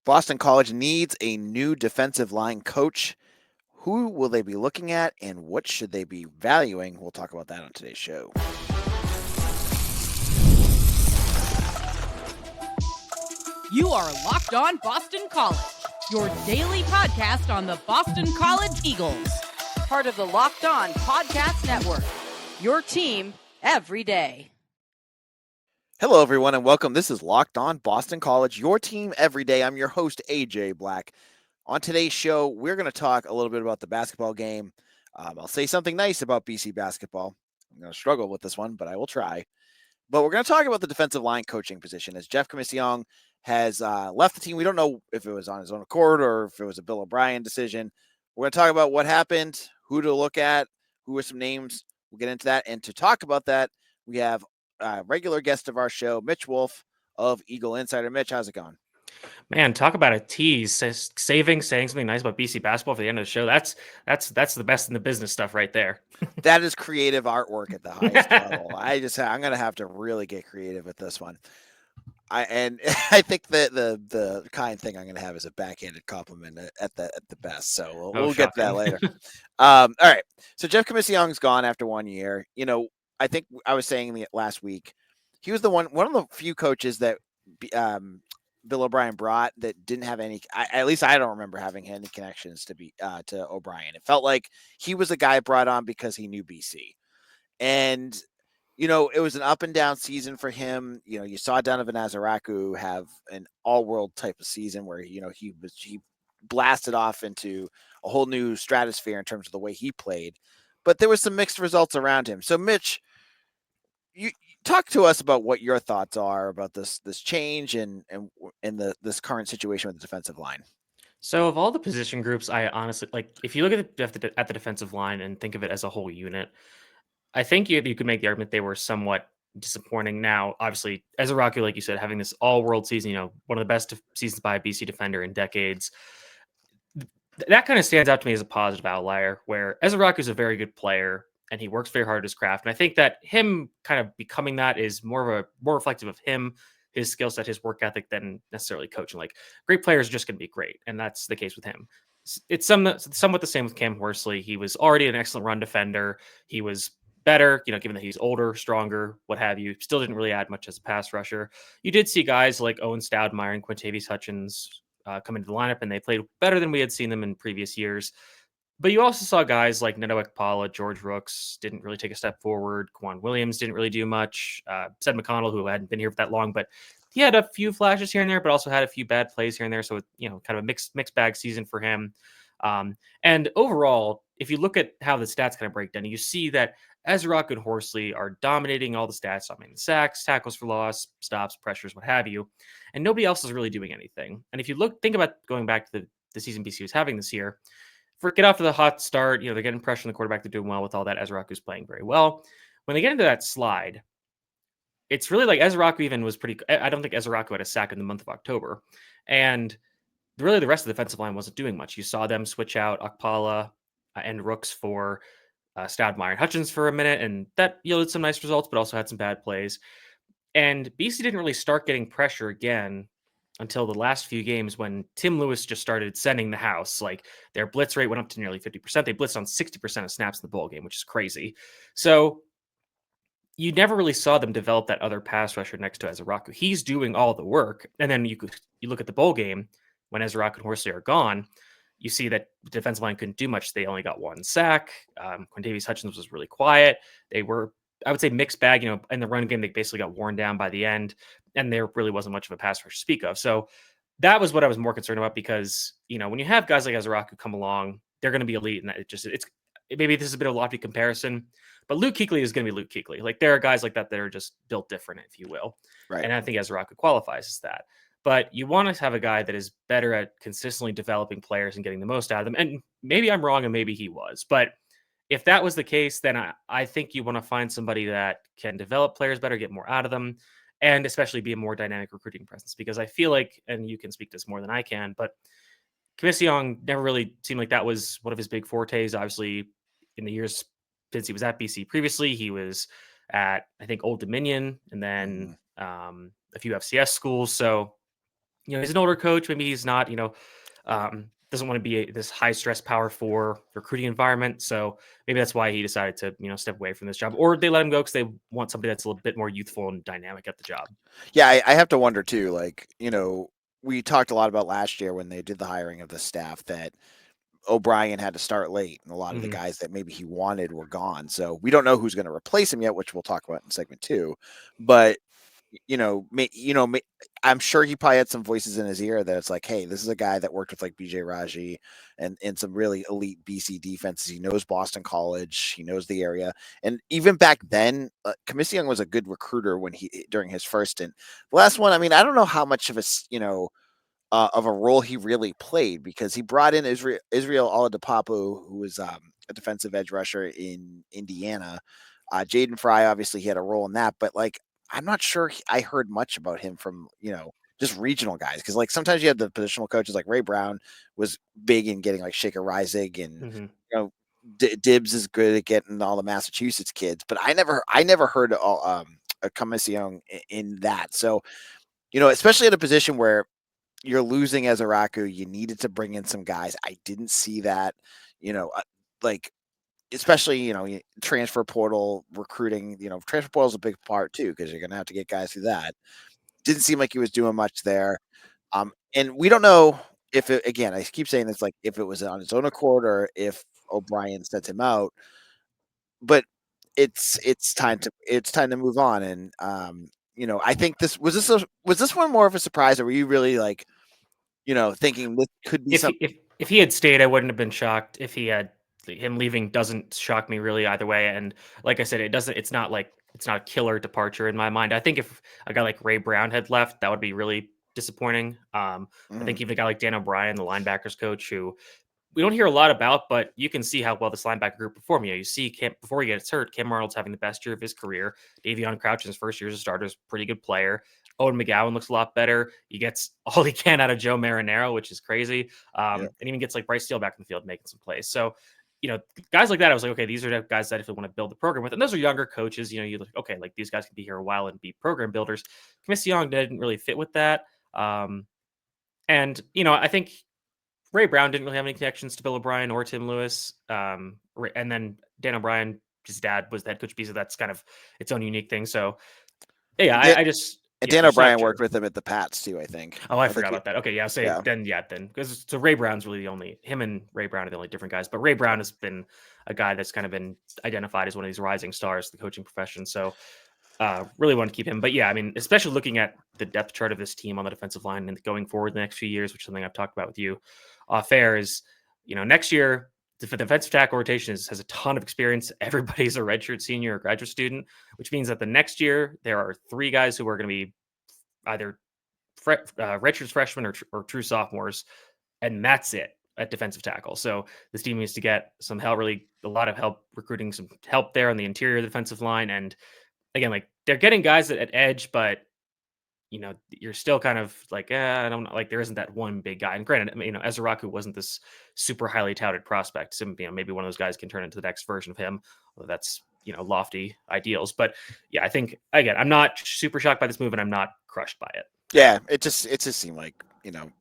Boston College needs a new defensive line coach. Who will they be looking at and what should they be valuing? We'll talk about that on today's show. You are Locked On Boston College, your daily podcast on the Boston College Eagles. Part of the Locked On Podcast Network, your team every day. Hello, everyone, and welcome. This is Locked On Boston College, your team every day. I'm your host, AJ Black. On today's show, we're going to talk a little bit about the basketball game. I'll say something nice about BC basketball. I'm going to struggle with this one, but I will try. But we're going to talk about the defensive line coaching position as Jeff Comissiong has left the team. We don't know if it was on his own accord or if it was a Bill O'Brien decision. We're going to talk about what happened, who to look at, who are some names. We'll get into that. And to talk about that, we have a regular guest of our show, Mitch Wolfe of Eagle Insider. Mitch, how's it going? Man, talk about a tease. Saying something nice about BC basketball for the end of the show. That's the best in the business stuff right there. That is creative artwork at the highest level. I'm going to have to really get creative with this one. I think that the kind thing I'm going to have is a backhanded compliment at the best. So we'll get to that later. All right. So Jeff Comissiong's gone after 1 year. You know, I think I was saying last week, he was one of the few coaches that Bill O'Brien brought that didn't have any. At least I don't remember having any connections to O'Brien. It felt like he was a guy brought on because he knew BC, and you know, it was an up and down season for him. You know, you saw Donovan Ezeiruaku have an all-world type of season where, you know, he blasted off into a whole new stratosphere in terms of the way he played. But there was some mixed results around him. So, Mitch, you talk to us about what your thoughts are about this change and this current situation with the defensive line. So, of all the position groups, I honestly like if you look at the defensive line and think of it as a whole unit. I think you could make the argument they were somewhat disappointing. Now, obviously, Ezeiruaku, like you said, having this all-world season, you know, one of the best seasons by a BC defender in decades, that kind of stands out to me as a positive outlier, where Ezeiruaku is a very good player and he works very hard at his craft. And I think that him kind of becoming that is more reflective of him, his skill set, his work ethic than necessarily coaching. Like, great players are just going to be great, and that's the case with him. It's somewhat the same with Cam Horsley. He was already an excellent run defender. He was better, you know, given that he's older, stronger, what have you. Still didn't really add much as a pass rusher. You did see guys like Owen Stoudemire and Quintavious Hutchins come into the lineup, and they played better than we had seen them in previous years. But you also saw guys like Neto Ekpala, George Rooks didn't really take a step forward. Quan Williams didn't really do much. Sed McConnell, who hadn't been here for that long, but he had a few flashes here and there, but also had a few bad plays here and there. So, you know, kind of a mixed bag season for him. And overall, if you look at how the stats kind of break down, you see that Ezeiruaku and Horsley are dominating all the stats. I mean, sacks, tackles for loss, stops, pressures, what have you. And nobody else is really doing anything. And if you think about going back to the season BC was having this year, get off to the hot start, you know, they're getting pressure on the quarterback. They're doing well with all that. Ezeiruaku's playing very well. When they get into that slide, it's really like Ezeiruaku even was pretty. I don't think Ezeiruaku had a sack in the month of October. And really the rest of the defensive line wasn't doing much. You saw them switch out Ekpala and Rooks for Stoudemire and Hutchins for a minute, and that yielded some nice results, but also had some bad plays. And BC didn't really start getting pressure again until the last few games when Tim Lewis just started sending the house. Like, their blitz rate went up to nearly 50%. They blitzed on 60% of snaps in the bowl game, which is crazy. So you never really saw them develop that other pass rusher next to Ezeiruaku. He's doing all the work. And then you look at the bowl game when Ezeiruaku and Horsley are gone, you see that the defensive line couldn't do much. They only got one sack. Quintavious Hutchins was really quiet. They were, I would say, mixed bag. You know, in the run game, they basically got worn down by the end, and there really wasn't much of a pass rush to speak of. So that was what I was more concerned about, because, you know, when you have guys like Ezeiruaku come along, they're going to be elite, and that maybe this is a bit of a lofty comparison, but Luke Kuechly is going to be Luke Kuechly. Like, there are guys like that are just built different, if you will. Right. And I think Ezeiruaku qualifies as that. But you want to have a guy that is better at consistently developing players and getting the most out of them. And maybe I'm wrong, and maybe he was. But if that was the case, then I think you want to find somebody that can develop players better, get more out of them, and especially be a more dynamic recruiting presence. Because I feel like, and you can speak to this more than I can, but Comissiong never really seemed like that was one of his big fortes. Obviously, in the years since he was at BC previously, he was at, I think, Old Dominion, and then a few FCS schools. So he's an older coach. Maybe he's not, doesn't want to be this high stress Power 4 recruiting environment. So maybe that's why he decided to, step away from this job, or they let him go because they want somebody that's a little bit more youthful and dynamic at the job. Yeah, I have to wonder too. Like, we talked a lot about last year when they did the hiring of the staff that O'Brien had to start late, and a lot of the guys that maybe he wanted were gone. So we don't know who's going to replace him yet, which we'll talk about in segment 2. But I'm sure he probably had some voices in his ear that it's like, hey, this is a guy that worked with like BJ Raji and in some really elite BC defenses. He knows Boston College, he knows the area, and even back then, Comissiong was a good recruiter during his first stint. The last one, I mean, I don't know how much of a role he really played because he brought in Israel Oladipo, who was a defensive edge rusher in Indiana. Jaden Fry, obviously, he had a role in that, but like, I'm not sure I heard much about him from, just regional guys. Cause like sometimes you have the positional coaches like Ray Brown was big in getting like Shaker Rising and, Dibbs is good at getting all the Massachusetts kids, but I never heard a Comissiong in that. So, especially at a position where you're losing Ezeiruaku, you needed to bring in some guys. I didn't see that, like, especially, transfer portal recruiting, transfer portal is a big part too, because you're going to have to get guys through that. Didn't seem like he was doing much there. And we don't know if again, I keep saying this, like if it was on his own accord or if O'Brien sent him out, but it's time to move on. And, I think was this one more of a surprise, or were you really like, thinking this could be something? If he had stayed, I wouldn't have been shocked. If he had him leaving, doesn't shock me really either way. And like I said, it's not a killer departure in my mind. I think if a guy like Ray Brown had left, that would be really disappointing. I think even a guy like Dan O'Brien, the linebackers coach, who we don't hear a lot about, but you can see how well this linebacker group performed. You see, before he gets hurt, Cam Arnold's having the best year of his career. Davion Crouch in his first year as a starter is a pretty good player. Owen McGowan looks a lot better. He gets all he can out of Joe Marinero, which is crazy. And even gets like Bryce Steele back in the field making some plays. So, guys like that, I was like, okay, these are the guys that if we want to build the program with. And those are younger coaches. You look, okay, like these guys could be here a while and be program builders. Comissiong didn't really fit with that. And, I think Ray Brown didn't really have any connections to Bill O'Brien or Tim Lewis. And then Dan O'Brien, his dad was the head coach of BC. That's kind of its own unique thing. So, yeah, And Dan O'Brien worked with him at the Pats too, I think. Oh, I forgot about that. Okay, yeah, then because so Ray Brown's really him and Ray Brown are the only different guys. But Ray Brown has been a guy that's kind of been identified as one of these rising stars in the coaching profession. So, really want to keep him. But yeah, I mean, especially looking at the depth chart of this team on the defensive line and going forward the next few years, which is something I've talked about with you off air, is next year the defensive tackle rotation has a ton of experience. Everybody's a redshirt senior or graduate student, which means that the next year there are 3 guys who are going to be either redshirt freshmen or true sophomores, and that's it at defensive tackle. So this team needs to get some help, really a lot of help recruiting some help there on the interior defensive line. And again, like they're getting guys at edge, but you're still kind of like, I don't know, like there isn't that one big guy. And granted, Ezeiruaku wasn't this super highly touted prospect. So, maybe one of those guys can turn into the next version of him. Well, that's, lofty ideals. But yeah, I think again, I'm not super shocked by this move and I'm not crushed by it. Yeah, it just seemed like,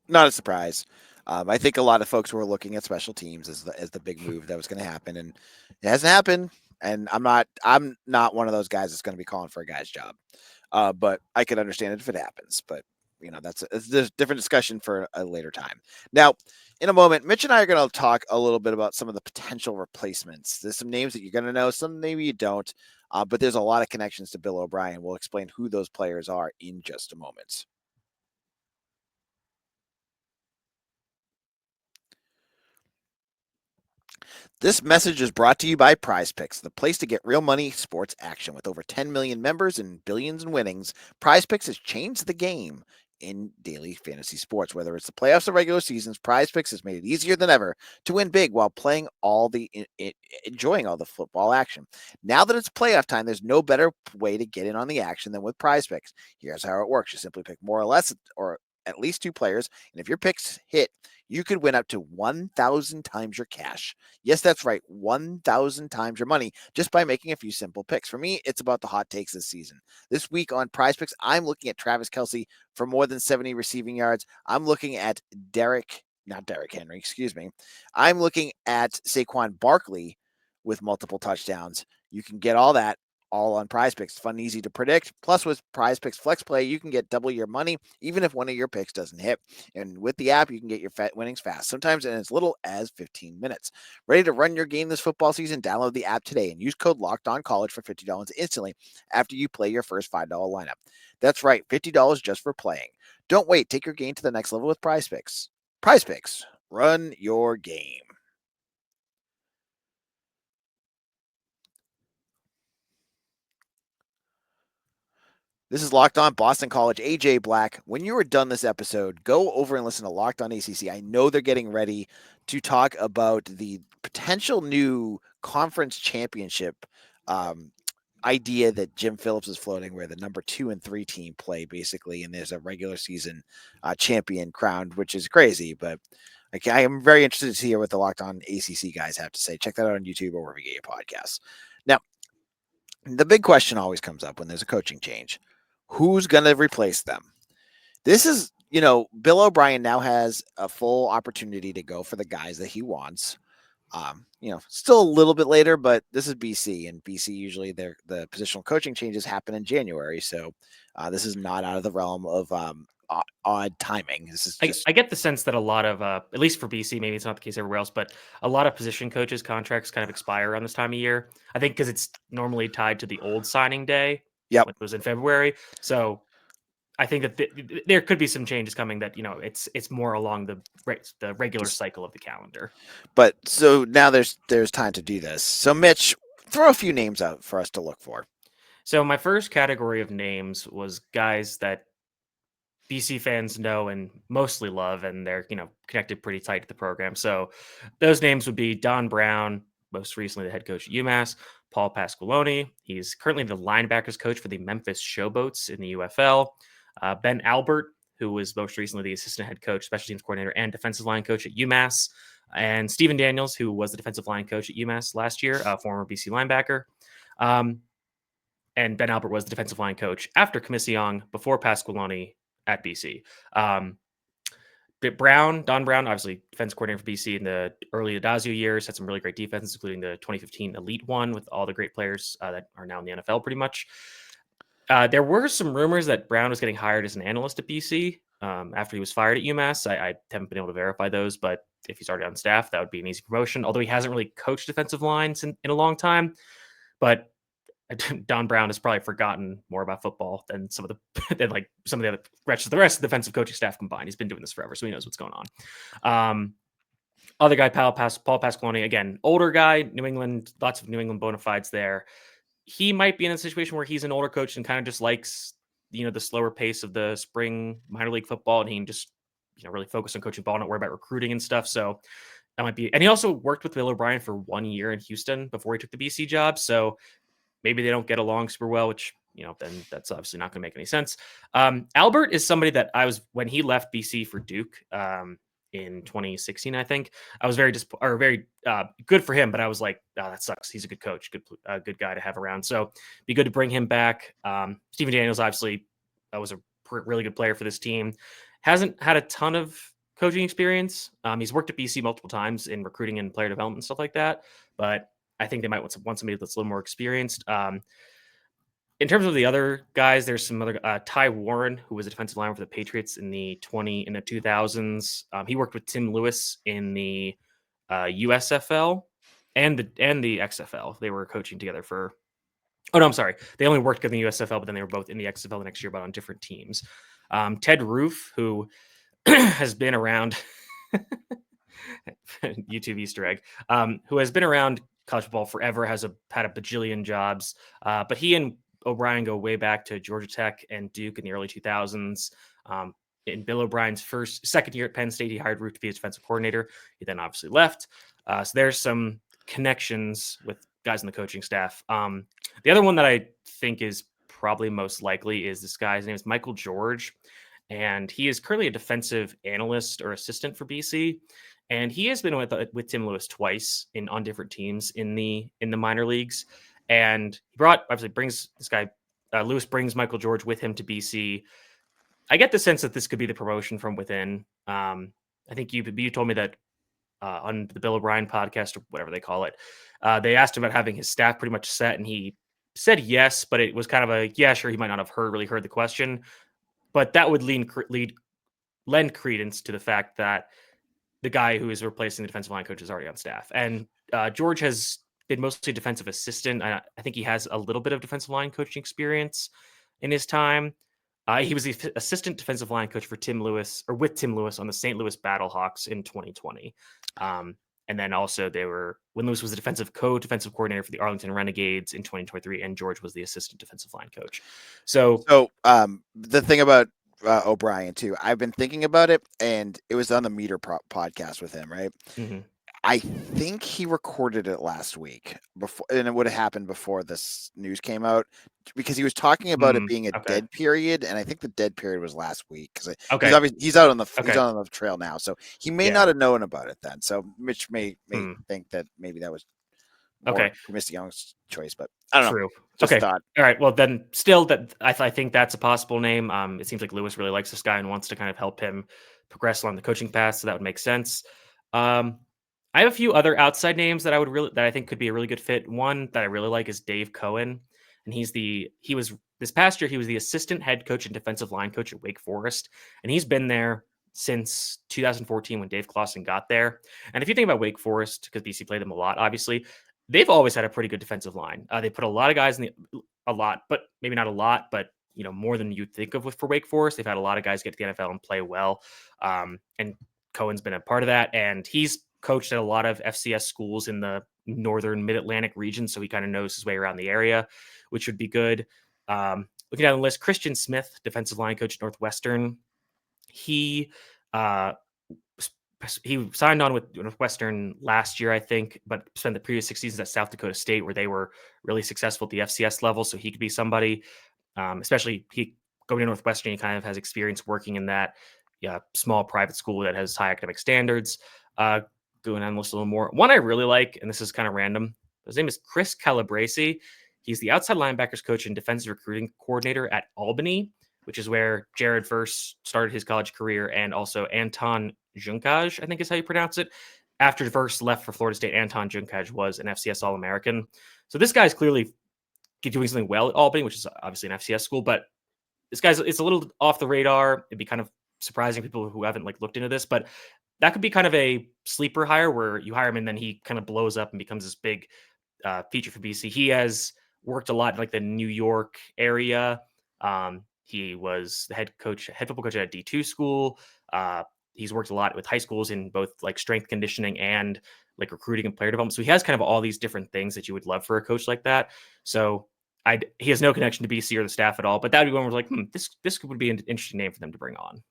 not a surprise. I think a lot of folks were looking at special teams as the big move that was going to happen, and it hasn't happened. And I'm not one of those guys that's going to be calling for a guy's job. But I could understand it if it happens. But that's a different discussion for a later time. Now, in a moment, Mitch and I are going to talk a little bit about some of the potential replacements. There's some names that you're going to know, some maybe you don't. But there's a lot of connections to Bill O'Brien. We'll explain who those players are in just a moment. This message is brought to you by PrizePicks, the place to get real money sports action. With over 10 million members and billions in winnings, PrizePicks has changed the game in daily fantasy sports. Whether it's the playoffs or regular seasons, PrizePicks has made it easier than ever to win big while enjoying all the football action. Now that it's playoff time, there's no better way to get in on the action than with PrizePicks. Here's how it works: you simply pick more or less, or at least 2 players, and if your picks hit, you could win up to 1,000 times your cash. Yes, that's right, 1,000 times your money just by making a few simple picks. For me, it's about the hot takes this season. This week on PrizePicks, I'm looking at Travis Kelce for more than 70 receiving yards. I'm looking at not Derrick Henry, excuse me. I'm looking at Saquon Barkley with multiple touchdowns. You can get all that all on PrizePicks. Fun and easy to predict. Plus, with PrizePicks Flex Play, you can get double your money even if one of your picks doesn't hit. And with the app, you can get your winnings fast, sometimes in as little as 15 minutes. Ready to run your game this football season? Download the app today and use code LOCKEDONCollege for $50 instantly after you play your first $5 lineup. That's right, $50 just for playing. Don't wait. Take your game to the next level with PrizePicks. PrizePicks. Run your game. This is Locked On Boston College. AJ Black. When you are done this episode, go over and listen to Locked On ACC. I know they're getting ready to talk about the potential new conference championship idea that Jim Phillips is floating, where the number 2 and 3 team play basically, and there's a regular season champion crowned, which is crazy. But I am very interested to hear what the Locked On ACC guys have to say. Check that out on YouTube or wherever you get your podcasts. Now, the big question always comes up when there's a coaching change. Who's going to replace them? This is, Bill O'Brien now has a full opportunity to go for the guys that he wants. Still a little bit later, but this is BC, and BC usually the positional coaching changes happen in January. So this is not out of the realm of odd timing. This is just... I get the sense that a lot of, at least for BC, maybe it's not the case everywhere else, but a lot of position coaches' contracts kind of expire around this time of year. I think because it's normally tied to the old signing day. Yep. It was in February. So I think that there could be some changes coming that, it's more along the regular cycle of the calendar. But so now there's time to do this. So Mitch, throw a few names out for us to look for. So my first category of names was guys that BC fans know and mostly love, and they're, connected pretty tight to the program. So those names would be Don Brown, most recently the head coach at UMass, Paul Pasqualoni. He's currently the linebackers coach for the Memphis Showboats in the UFL. Ben Albert, who was most recently the assistant head coach, special teams coordinator, and defensive line coach at UMass. And Stephen Daniels, who was the defensive line coach at UMass last year, a former BC linebacker. And Ben Albert was the defensive line coach after Comissiong, before Pasqualoni at BC. Don Brown, obviously defense coordinator for BC in the early Adazio years, had some really great defenses, including the 2015 Elite One with all the great players that are now in the NFL pretty much. There were some rumors that Brown was getting hired as an analyst at BC after he was fired at UMass. I haven't been able to verify those, but if he's already on staff, that would be an easy promotion, although he hasn't really coached defensive lines in a long time. But Don Brown has probably forgotten more about football than some of the rest of the defensive coaching staff combined. He's been doing this forever, so he knows what's going on. Other guy, Paul Pasqualoni, again, older guy, New England, lots of New England bona fides there. He might be in a situation where he's an older coach and kind of just likes, the slower pace of the spring minor league football, and he can just, really focus on coaching ball, not worry about recruiting and stuff. So that might be, and he also worked with Bill O'Brien for 1 year in Houston before he took the BC job. So maybe they don't get along super well, which, then that's obviously not going to make any sense. Albert is somebody that when he left BC for Duke in 2016, I think, I was very good for him, but I was like, oh, that sucks. He's a good coach, good guy to have around. So be good to bring him back. Stephen Daniels, obviously, was a really good player for this team. Hasn't had a ton of coaching experience. He's worked at BC multiple times in recruiting and player development and stuff like that, but I think they might want somebody that's a little more experienced. In terms of the other guys, there's some other Ty Warren, who was a defensive lineman for the Patriots in the 2000s. He worked with Tim Lewis in the USFL and the XFL. They were coaching together for. Oh no, I'm sorry. They only worked in the USFL, but then they were both in the XFL the next year, but on different teams. Ted Roof, who has been around. YouTube Easter egg. Who has been around college football forever, had a bajillion jobs, but he and O'Brien go way back to Georgia Tech and Duke in the early 2000s. In Bill O'Brien's second year at Penn State, he hired Roof to be his defensive coordinator. He then obviously left. So there's some connections with guys on the coaching staff. The other one that I think is probably most likely is this guy. His name is Michael George. and he is currently a defensive analyst or assistant for BC. And he has been with Tim Lewis twice on different teams in the minor leagues. And he brings this guy, Lewis brings Michael George with him to BC. I get the sense that this could be the promotion from within. I think you told me that on the Bill O'Brien podcast or whatever they call it, they asked him about having his staff pretty much set, and he said yes, but it was kind of a yeah, sure. He might not have really heard the question, but that would lend credence to the fact that the guy who is replacing the defensive line coach is already on staff, and George has been mostly defensive assistant. I think he has a little bit of defensive line coaching experience in his time. He was the assistant defensive line coach for Tim Lewis on the St. Louis Battlehawks in 2020. And then also when Lewis was the defensive coordinator for the Arlington Renegades in 2023, and George was the assistant defensive line coach. So the thing about O'Brien too, I've been thinking about it, and it was on the Meter podcast with him, right? Mm-hmm. I think he recorded it last week before, and it would have happened before this news came out, because he was talking about it being a dead period, and I think the dead period was last week, because he's out on the trail now, so he may not have known about it then. So Mitch may think that maybe that was Commissiong's choice, but I don't know. Just thought. All right. Well, then still I think that's a possible name. It seems like Lewis really likes this guy and wants to kind of help him progress along the coaching path, so that would make sense. I have a few other outside names that I think could be a really good fit. One that I really like is Dave Cohen, and this past year he was the assistant head coach and defensive line coach at Wake Forest, and he's been there since 2014 when Dave Clawson got there. And if you think about Wake Forest, because BC played them a lot, obviously they've always had a pretty good defensive line. They put a lot of guys but maybe not a lot, but more than you'd think of for Wake Forest. They've had a lot of guys get to the NFL and play well, and Cohen's been a part of that, and he's coached at a lot of FCS schools in the northern mid-Atlantic region, so he kind of knows his way around the area, which would be good. Looking down the list, Christian Smith, defensive line coach at Northwestern. He signed on with Northwestern last year, I think, but spent the previous 6 seasons at South Dakota State, where they were really successful at the FCS level, so he could be somebody. Especially he going to Northwestern, he kind of has experience working in that small private school that has high academic standards. Going on the list a little more. One I really like, and this is kind of random, his name is Chris Calabrese. He's the outside linebackers coach and defensive recruiting coordinator at Albany, which is where Jared Verse started his college career, and also Anton Junkaj, I think is how you pronounce it. After Verse left for Florida State, Anton Junkaj was an FCS All-American. So this guy's clearly doing something well at Albany, which is obviously an FCS school, but it's a little off the radar. It'd be kind of surprising people who haven't looked into this, but that could be kind of a sleeper hire where you hire him and then he kind of blows up and becomes this big feature for BC. He has worked a lot in the New York area. He was the head football coach at a D2 school. He's worked a lot with high schools in both strength conditioning and recruiting and player development. So he has kind of all these different things that you would love for a coach like that. So he has no connection to BC or the staff at all, but that would be one where this would be an interesting name for them to bring on.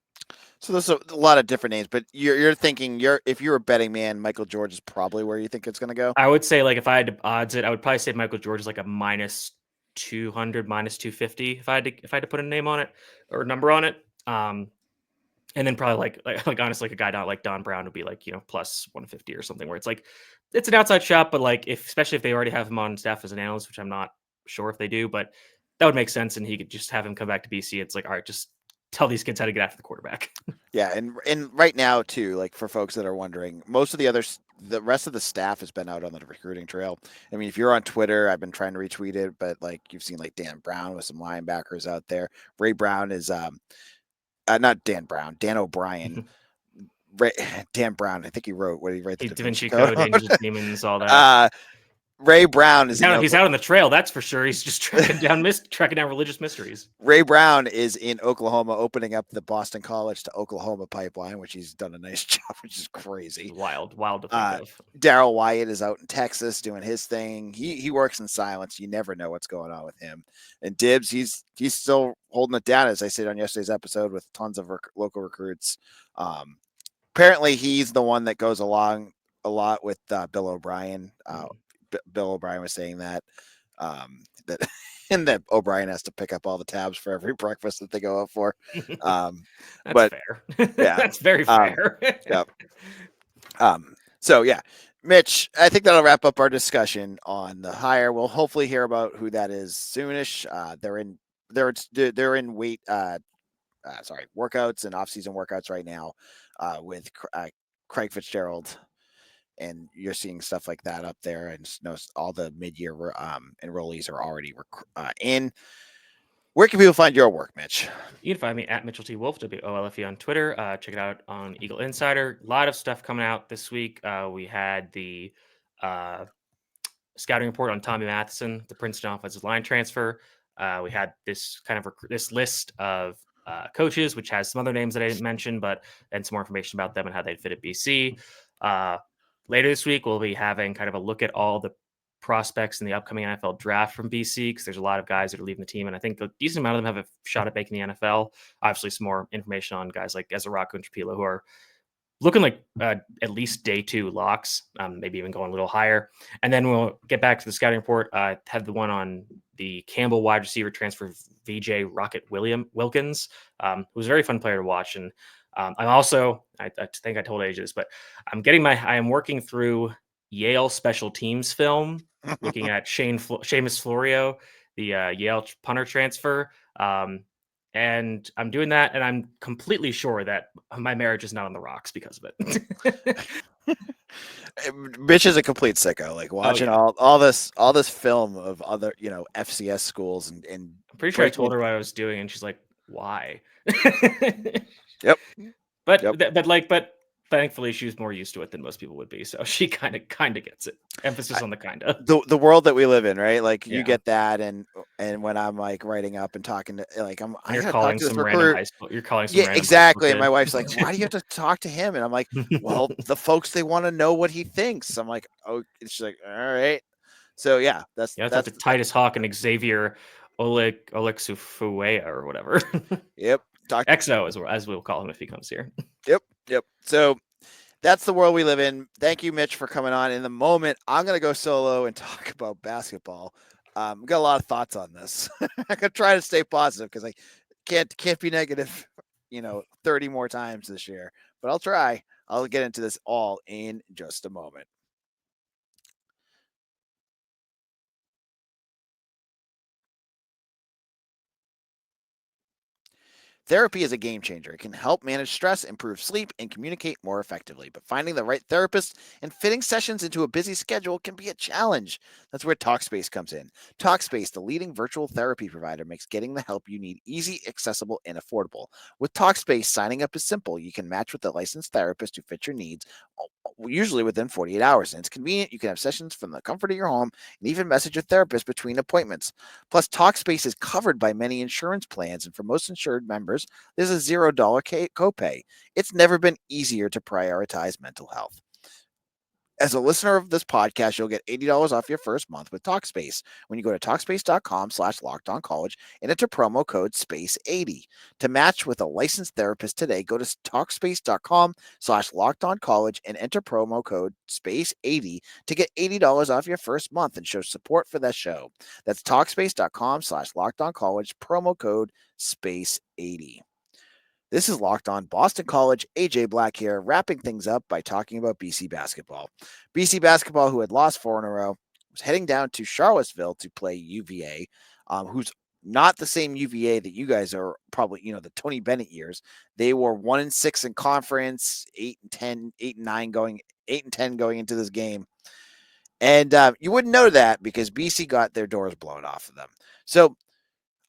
So there's a lot of different names, but you're thinking if you're a betting man, Michael George is probably where you think it's going to go. I would say if I had to odds it, I would probably say Michael George is a -200, -250 if I had to put a name on it or a number on it. And then probably honestly, a guy not like Don Brown would be +150 or something, where it's an outside shot, but especially if they already have him on staff as an analyst, which I'm not sure if they do, but that would make sense, and he could just have him come back to BC. It's all right, just tell these kids how to get after the quarterback. Yeah, and right now too, for folks that are wondering, most of the rest of the staff has been out on the recruiting trail. I mean, if you're on Twitter, I've been trying to retweet it, but you've seen Dan Brown with some linebackers out there. Ray Brown is not Dan Brown, Dan O'Brien. Dan Brown, I think he wrote Da Vinci Code, Angels, Demons, all that. Ray Brown is he's out on the trail, that's for sure. He's just tracking down religious mysteries. Ray Brown is in Oklahoma, opening up the Boston College to Oklahoma pipeline, which he's done a nice job, which is crazy. Wild to think of. Darrell Wyatt is out in Texas doing his thing. He works in silence. You never know what's going on with him. And Dibbs, he's still holding it down, as I said on yesterday's episode, with tons of local recruits. Apparently, he's the one that goes along a lot with Bill O'Brien. Bill O'Brien was saying that. That and that O'Brien has to pick up all the tabs for every breakfast that they go out for. That's But fair. yeah, That's very fair. yeah. So yeah, Mitch, I think that'll wrap up our discussion on the hire. We'll hopefully hear about who that is soonish. They're in workouts and off-season workouts right now with Craig Fitzgerald, and you're seeing stuff like that up there. And all the mid-year enrollees are already in. Where can people find your work, Mitch? You can find me at Mitchell T. Wolfe, WOLFE on Twitter. Check it out on Eagle Insider. A lot of stuff coming out this week. We had the scouting report on Tommy Matheson, the Princeton offensive line transfer. We had this kind of this list of coaches, which has some other names that I didn't mention, and some more information about them and how they'd fit at BC. Later this week, we'll be having kind of a look at all the prospects in the upcoming NFL draft from BC, because there's a lot of guys that are leaving the team, and I think a decent amount of them have a shot at making the NFL. Obviously, some more information on guys like Ezeiruaku and Trapilo, who are looking like at least day 2 locks, maybe even going a little higher. And then we'll get back to the scouting report. Have the one on the Campbell wide receiver transfer, VJ Rocket Wilkins, who was a very fun player to watch. And I'm also, I think I told AJ this, but I am working through Yale special teams film, looking at Seamus Florio, the Yale punter transfer. And I'm doing that, and I'm completely sure that my marriage is not on the rocks because of it. Mitch is a complete sicko. Like watching all this film of other FCS schools and I'm pretty sure I told her what I was doing, and she's like, "Why?" Yep. But thankfully, she was more used to it than most people would be, so she kind of gets it. Emphasis on the kind of the world that we live in, right? Like you get that, and when I'm like writing up and talking to you're calling some random high school. You're calling some random exactly. And my wife's like, "Why do you have to talk to him?" And I'm like, "Well, the folks, they want to know what he thinks." I'm like, "Oh," she's like, "All right." So yeah, that's the Titus Hawk and Xavier Oleksufuea or whatever. Yep. XO as we'll call him if he comes here. Yep. So that's the world we live in. Thank you, Mitch, for coming on. In the moment, I'm going to go solo and talk about basketball. I've got a lot of thoughts on this. I could try to stay positive because I can't be negative, 30 more times this year, but I'll try. I'll get into this all in just a moment. Therapy is a game changer. It can help manage stress, improve sleep, and communicate more effectively. But finding the right therapist and fitting sessions into a busy schedule can be a challenge. That's where Talkspace comes in. Talkspace, the leading virtual therapy provider, makes getting the help you need easy, accessible, and affordable. With Talkspace, signing up is simple. You can match with a licensed therapist who fits your needs, usually within 48 hours. And it's convenient. You can have sessions from the comfort of your home and even message your therapist between appointments. Plus, Talkspace is covered by many insurance plans, and for most insured members, there's a $0 copay. It's never been easier to prioritize mental health. As a listener of this podcast, you'll get $80 off your first month with Talkspace when you go to Talkspace.com/LockedOnCollege and enter promo code SPACE80. To match with a licensed therapist today, go to Talkspace.com/LockedOnCollege and enter promo code SPACE80 to get $80 off your first month and show support for that show. That's Talkspace.com/LockedOnCollege, promo code SPACE80. This is Locked On Boston College. AJ Black here, wrapping things up by talking about BC basketball. BC basketball, who had lost 4 in a row, was heading down to Charlottesville to play UVA, who's not the same UVA that you guys are probably, the Tony Bennett years. They were 1-6 in conference, 8-10, 8-9 going, 8-10 going into this game. And you wouldn't know that because BC got their doors blown off of them. So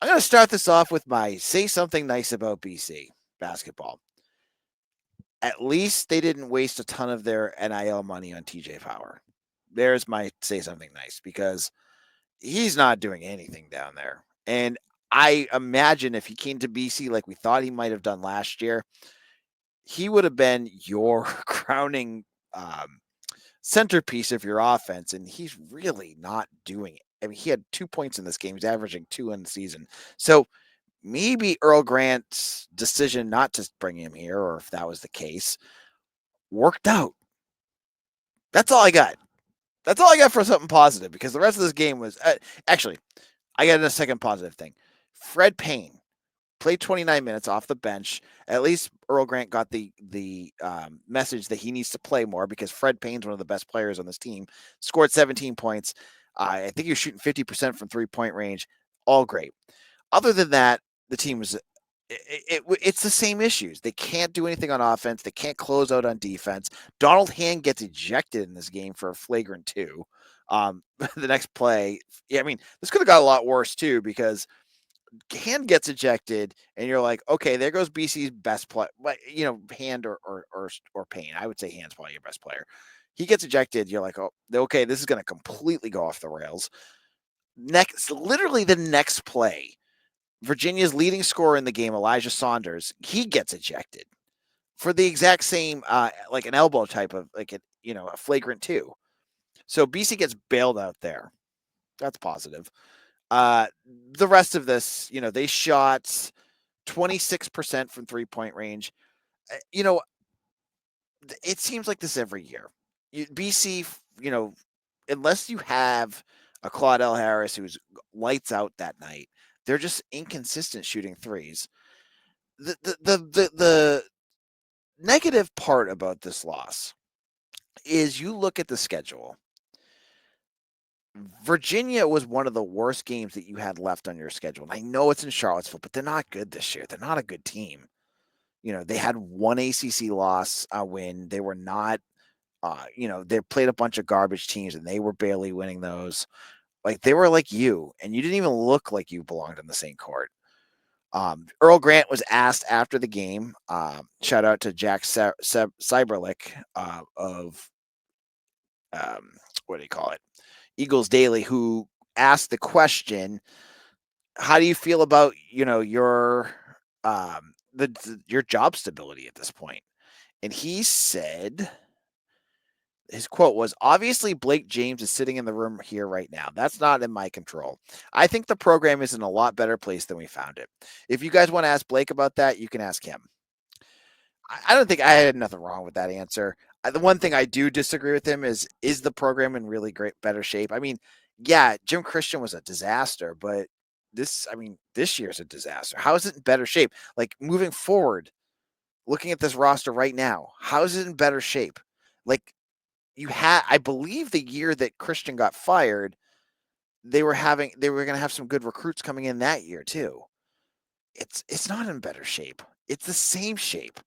I'm going to start this off with my say something nice about BC basketball. At least they didn't waste a ton of their NIL money on TJ Power. There's my say something nice, because he's not doing anything down there. And I imagine if he came to BC like we thought he might have done last year, he would have been your crowning centerpiece of your offense. And he's really not doing it. I mean, he had 2 points in this game. He's averaging 2 in the season. So maybe Earl Grant's decision not to bring him here, or if that was the case, worked out. That's all I got. That's all I got for something positive, because the rest of this game was actually, I got a second positive thing. Fred Payne played 29 minutes off the bench. At least Earl Grant got the message that he needs to play more, because Fred Payne's one of the best players on this team. Scored 17 points. I think he was shooting 50% from 3-point range. All great. Other than that, the team was it's the same issues. They can't do anything on offense. They can't close out on defense. Donald Hand gets ejected in this game for a flagrant 2. The next play, yeah, I mean, this could have got a lot worse too, because Hand gets ejected, and you're like, okay, there goes BC's best player. Hand or Payne. I would say Hand's probably your best player. He gets ejected. You're like, oh, okay, this is going to completely go off the rails. Literally the next play, Virginia's leading scorer in the game, Elijah Saunders, he gets ejected for the exact same, like an elbow type of, like a flagrant 2. So BC gets bailed out there. That's positive. The rest of this, they shot 26% from 3-point range. It seems like this every year. BC, unless you have a Claudel Harris who's lights out that night, they're just inconsistent shooting threes. The negative part about this loss is you look at the schedule. Virginia was one of the worst games that you had left on your schedule. And I know it's in Charlottesville, but they're not good this year. They're not a good team. They had one ACC loss win. They were not, they played a bunch of garbage teams, and they were barely winning those. Like, they were like you, and you didn't even look like you belonged on the same court. Earl Grant was asked after the game, shout out to Jack Cyberlick of, what do you call it? Eagles Daily, who asked the question, how do you feel about, your job stability at this point? And he said, his quote was, obviously Blake James is sitting in the room here right now. That's not in my control. I think the program is in a lot better place than we found it. If you guys want to ask Blake about that, you can ask him. I don't think I had nothing wrong with that answer. The one thing I do disagree with him is the program in really better shape? I mean, yeah, Jim Christian was a disaster, but this year's a disaster. How is it in better shape? Like, moving forward, looking at this roster right now, how is it in better shape? Like, I believe the year that Christian got fired, they were going to have some good recruits coming in that year too. It's not in better shape. It's the same shape.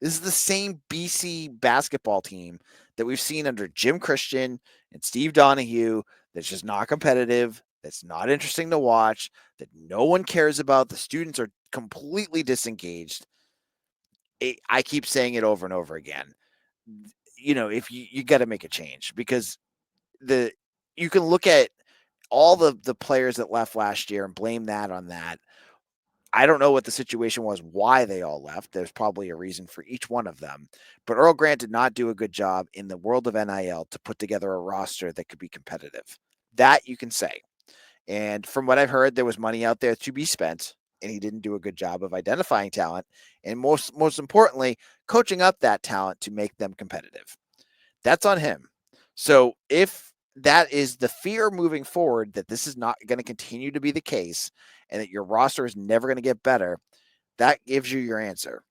This is the same BC basketball team that we've seen under Jim Christian and Steve Donahue. That's just not competitive. That's not interesting to watch. That no one cares about. The students are completely disengaged. I keep saying it over and over again. If you got to make a change, because you can look at all the players that left last year and blame that on that. I don't know what the situation was, why they all left. There's probably a reason for each one of them. But Earl Grant did not do a good job in the world of NIL to put together a roster that could be competitive. That you can say. And from what I've heard, there was money out there to be spent, and he didn't do a good job of identifying talent. And most importantly, coaching up that talent to make them competitive. That's on him. So if that is the fear moving forward, that this is not going to continue to be the case, and that your roster is never going to get better, that gives you your answer.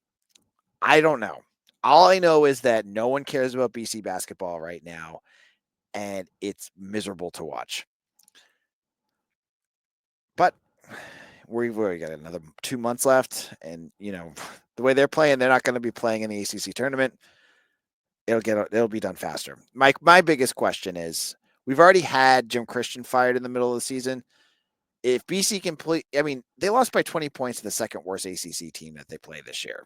I don't know. All I know is that no one cares about BC basketball right now, and it's miserable to watch. But we've got another 2 months left, and the way they're playing, they're not going to be playing in the ACC tournament. It'll be done faster. My biggest question is, we've already had Jim Christian fired in the middle of the season. If BC can play, they lost by 20 points to the second worst ACC team that they play this year.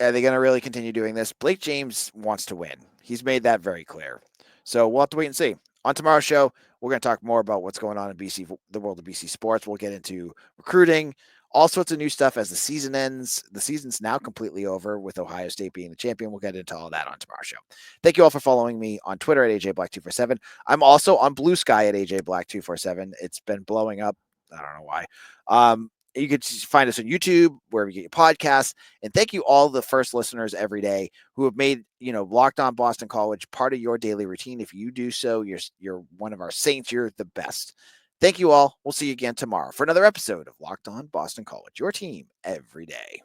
Are they going to really continue doing this? Blake James wants to win. He's made that very clear. So we'll have to wait and see. On tomorrow's show, we're going to talk more about what's going on in BC, the world of BC sports. We'll get into recruiting, all sorts of new stuff as the season ends. The season's now completely over with Ohio State being the champion. We'll get into all that on tomorrow's show. Thank you all for following me on Twitter at AJBlack247. I'm also on Blue Sky at AJBlack247. It's been blowing up. I don't know why. You could find us on YouTube, wherever you get your podcasts. And thank you all the first listeners every day who have made, Locked On Boston College part of your daily routine. If you do so, you're one of our saints. You're the best. Thank you all. We'll see you again tomorrow for another episode of Locked On Boston College, your team every day.